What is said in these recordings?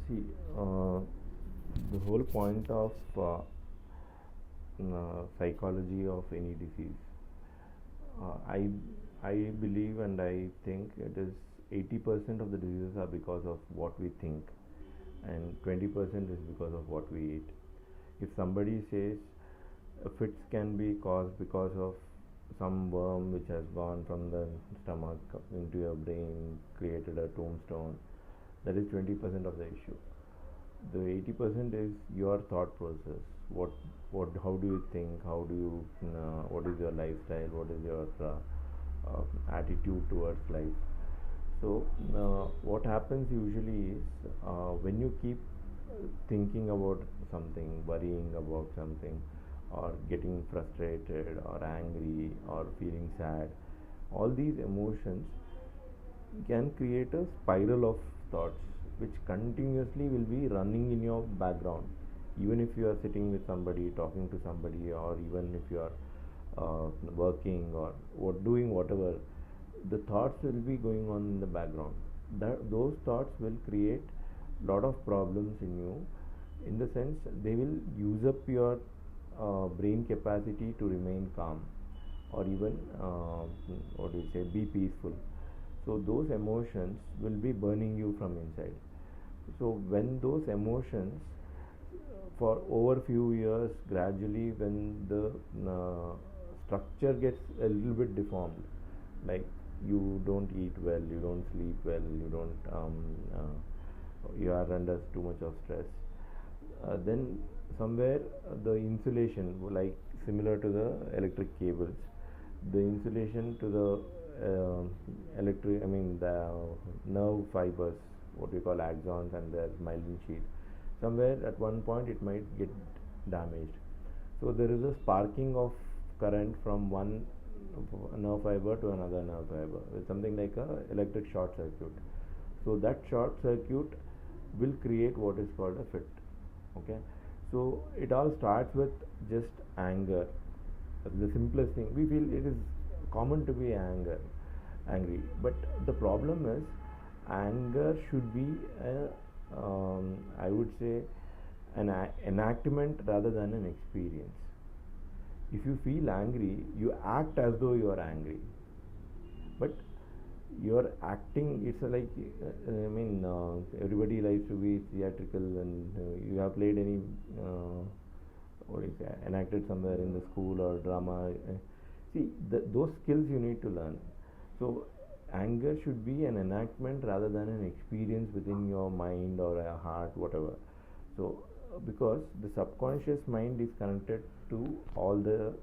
See, the whole point of psychology of any disease, uh, I I believe and I think it is 80% of the diseases are because of what we think, and 20% is because of what we eat. If somebody says fits can be caused because of some worm which has gone from the stomach into your brain, created a tombstone, that is 20% of the issue. The 80% is your thought process. How do you think? How do you, what is your lifestyle? What is your attitude towards life? So, what happens usually is when you keep thinking about something, worrying about something, or getting frustrated, or angry, or feeling sad, all these emotions can create a spiral of thoughts which continuously will be running in your background. Even if you are sitting with somebody, talking to somebody, or even if you are working or doing whatever, the thoughts will be going on in the background. Those thoughts will create lot of problems in you, in the sense they will use up your brain capacity to remain calm, or even what do you say, be peaceful. So those emotions will be burning you from inside. So when those emotions for over few years, gradually, when the structure gets a little bit deformed, like you don't eat well, you don't sleep well, you are under too much of stress, then somewhere the insulation, like similar to the electric cables, the insulation to the the nerve fibers, what we call axons, and their myelin sheath, somewhere at one point it might get damaged. So there is a sparking of current from one nerve fiber to another nerve fiber. It's something like a electric short circuit. So that short circuit will create what is called a fit. Okay, so it all starts with just anger. The simplest thing, we feel it is common to be angry, but the problem is anger should be a, I would say, an enactment rather than an experience. If you feel angry, you act as though you are angry, but you're acting, it's like everybody likes to be theatrical, and you have played any what is enacted somewhere in the school or drama. See, those skills you need to learn. So anger should be an enactment rather than an experience within your mind or a heart, whatever. So because the subconscious mind is connected to all the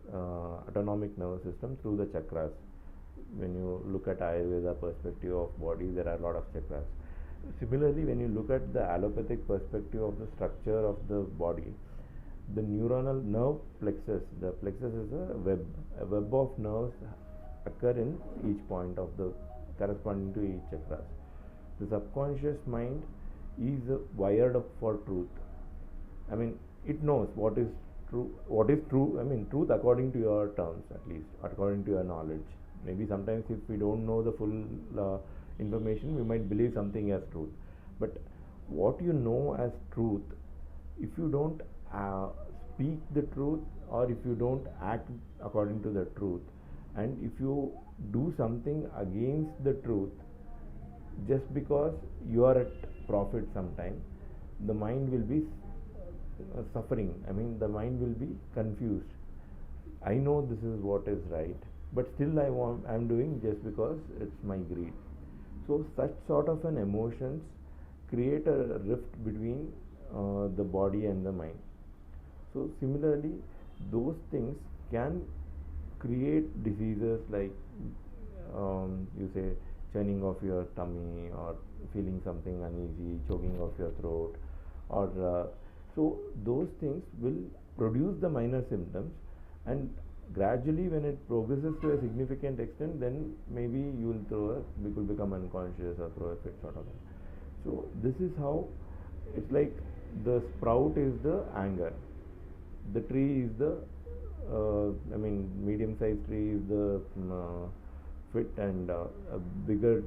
autonomic nervous system through the chakras. When you look at Ayurveda perspective of body, there are a lot of chakras. Similarly, when you look at the allopathic perspective of the structure of the body, the neuronal nerve plexus, the plexus is a web of nerves occur in each point of the corresponding to each chakras. The subconscious mind is wired up for truth. I mean, it knows what is true. What is true? I mean, truth according to your terms, at least according to your knowledge. Maybe sometimes if we don't know the full information, we might believe something as truth. But what you know as truth, if you don't speak the truth, or if you don't act according to the truth, and if you do something against the truth just because you are at profit sometime, the mind will be suffering. I mean, the mind will be confused. I know this is what is right, but still I'm doing just because it's my greed. So such sort of an emotions create a rift between the body and the mind. So similarly, those things can create diseases like you say, churning of your tummy, or feeling something uneasy, choking of your throat, or so those things will produce the minor symptoms, and gradually when it progresses to a significant extent, then maybe you will become unconscious or throw a fit sort of thing. So this is how it's like. The sprout is the anger, the tree is the medium sized tree is the fit, and a bigger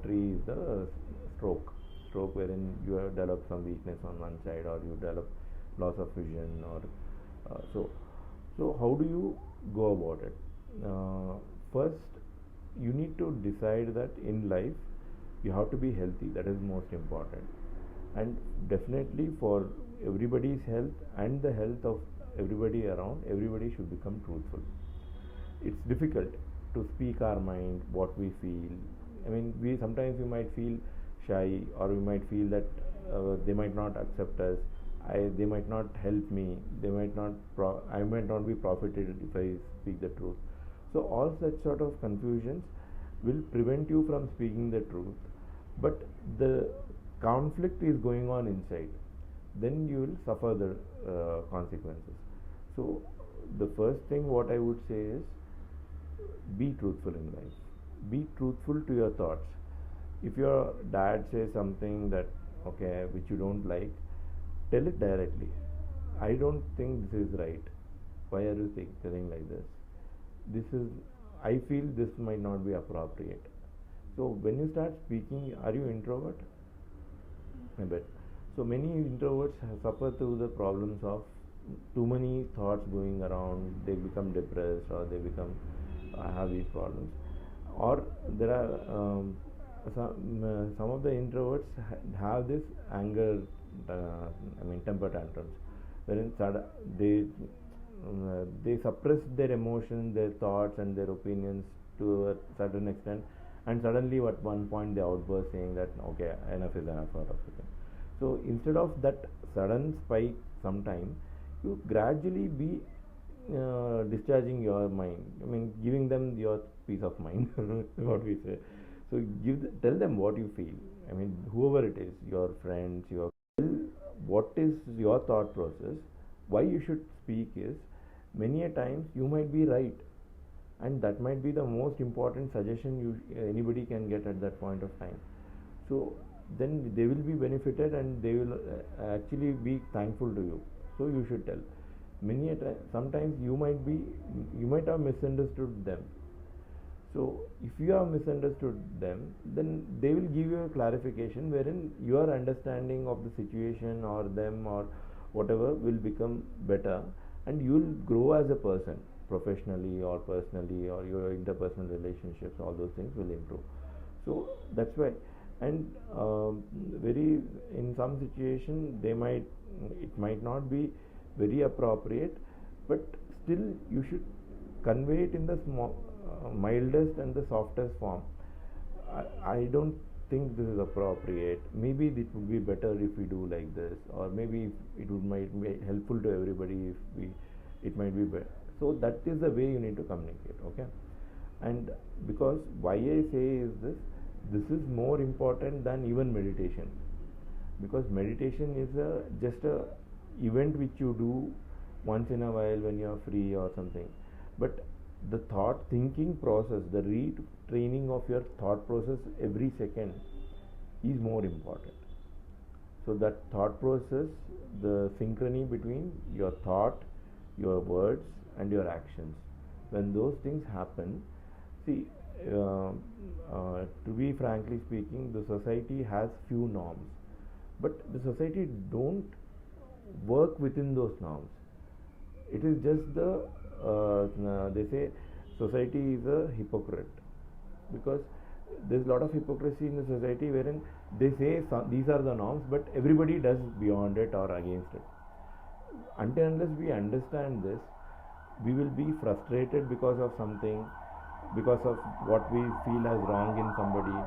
tree is the stroke. stroke wherein you have developed some weakness on one side, or you develop loss of vision, or so how do you go about it? First, you need to decide that in life you have to be healthy. That is most important, and definitely for everybody's health and the health of everybody around, everybody should become truthful. It's difficult to speak our mind, what we feel. I mean, we sometimes we might feel shy, or we might feel that they might not accept us. They might not help me. They might not. I might not be profited if I speak the truth. So all such sort of confusions will prevent you from speaking the truth. But the conflict is going on inside. Then you will suffer the consequences. So the first thing what I would say is, be truthful in life. Be truthful to your thoughts. If your dad says something that okay which you don't like, tell it directly. I don't think this is right. Why are you telling like this? This is, I feel this might not be appropriate. So when you start speaking, are you introvert? I bet. So many introverts suffer through the problems of too many thoughts going around. They become depressed, or they become have these problems. Or there are some of the introverts have this anger, temper tantrums, wherein they suppress their emotions, their thoughts, and their opinions to a certain extent, and suddenly at one point they outburst saying that okay, enough is enough, sort of thing. So instead of that sudden spike, sometime you gradually be discharging your mind. I mean, giving them your peace of mind. What we say. So tell them what you feel. I mean, whoever it is, your friends, what is your thought process. Why you should speak is, many a times you might be right, and that might be the most important suggestion anybody can get at that point of time. So then they will be benefited, and they will actually be thankful to you. So you should tell. Sometimes you might have misunderstood them. So if you have misunderstood them, then they will give you a clarification wherein your understanding of the situation or them or whatever will become better, and you will grow as a person, professionally or personally, or your interpersonal relationships, all those things will improve. So that's why. And in some situation it might not be very appropriate, but still you should convey it in the mildest and the softest form. I don't think this is appropriate. Maybe it would be better if we do like this, or maybe might be helpful to everybody if it might be better. So that is the way you need to communicate. Okay. And because why I say is this is more important than even meditation, because meditation is just a event which you do once in a while when you are free or something, but the thinking process, the retraining of your thought process every second is more important. So that thought process, the synchrony between your thought, your words, and your actions, when those things happen, see, to be frankly speaking, the society has few norms, but the society don't work within those norms. It is just they say society is a hypocrite, because there's a lot of hypocrisy in the society wherein they say these are the norms, but everybody does beyond it or against it. Until unless we understand this, we will be frustrated because of something, because of what we feel as wrong in somebody,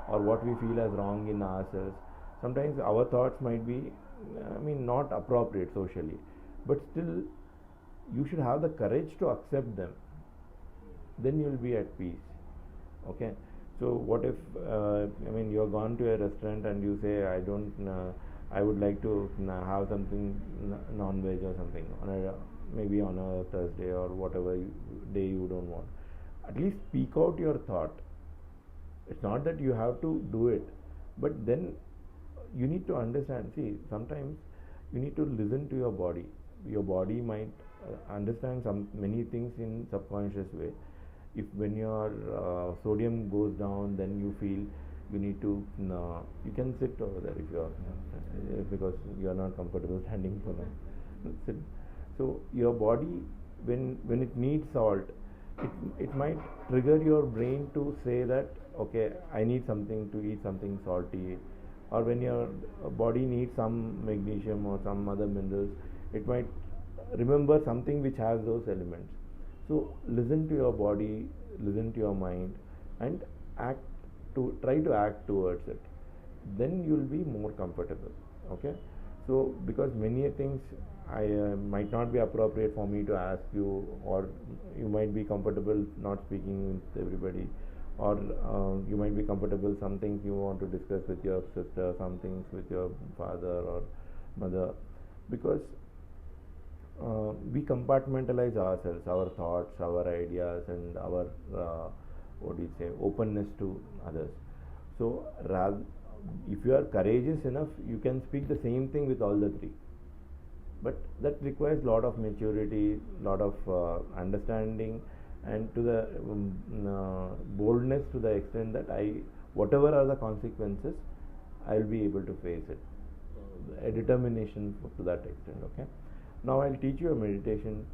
or what we feel as wrong in ourselves. Sometimes our thoughts might be, not appropriate socially, but still you should have the courage to accept them. Then you will be at peace. Okay. So what if you're gone to a restaurant and you say, I would like to have something non-veg or something maybe on a Thursday or whatever day you don't want. At least speak out your thought. It's not that you have to do it, but then you need to understand. See, sometimes you need to listen to your body. Your body might understand many things in subconscious way. If when your sodium goes down, then you feel you need to you can sit over there if you are because you are not comfortable standing for long. Sit. So your body, when it needs salt, it might trigger your brain to say that okay, I need something to eat something salty, or when your body needs some magnesium or some other minerals, it might remember something which has those elements. So listen to your body, listen to your mind, and act to try to act towards it. Then you'll be more comfortable. Okay. So because many things I might not be appropriate for me to ask you, or you might be comfortable not speaking with everybody, or you might be comfortable some things you want to discuss with your sister, some things with your father or mother, because we compartmentalize ourselves, our thoughts, our ideas, and our what do you say, openness to others. So if you are courageous enough, you can speak the same thing with all the three, but that requires lot of maturity, lot of understanding, and to the boldness, to the extent that whatever are the consequences, I will be able to face it. A determination to that extent. Okay. Now I'll teach you a meditation.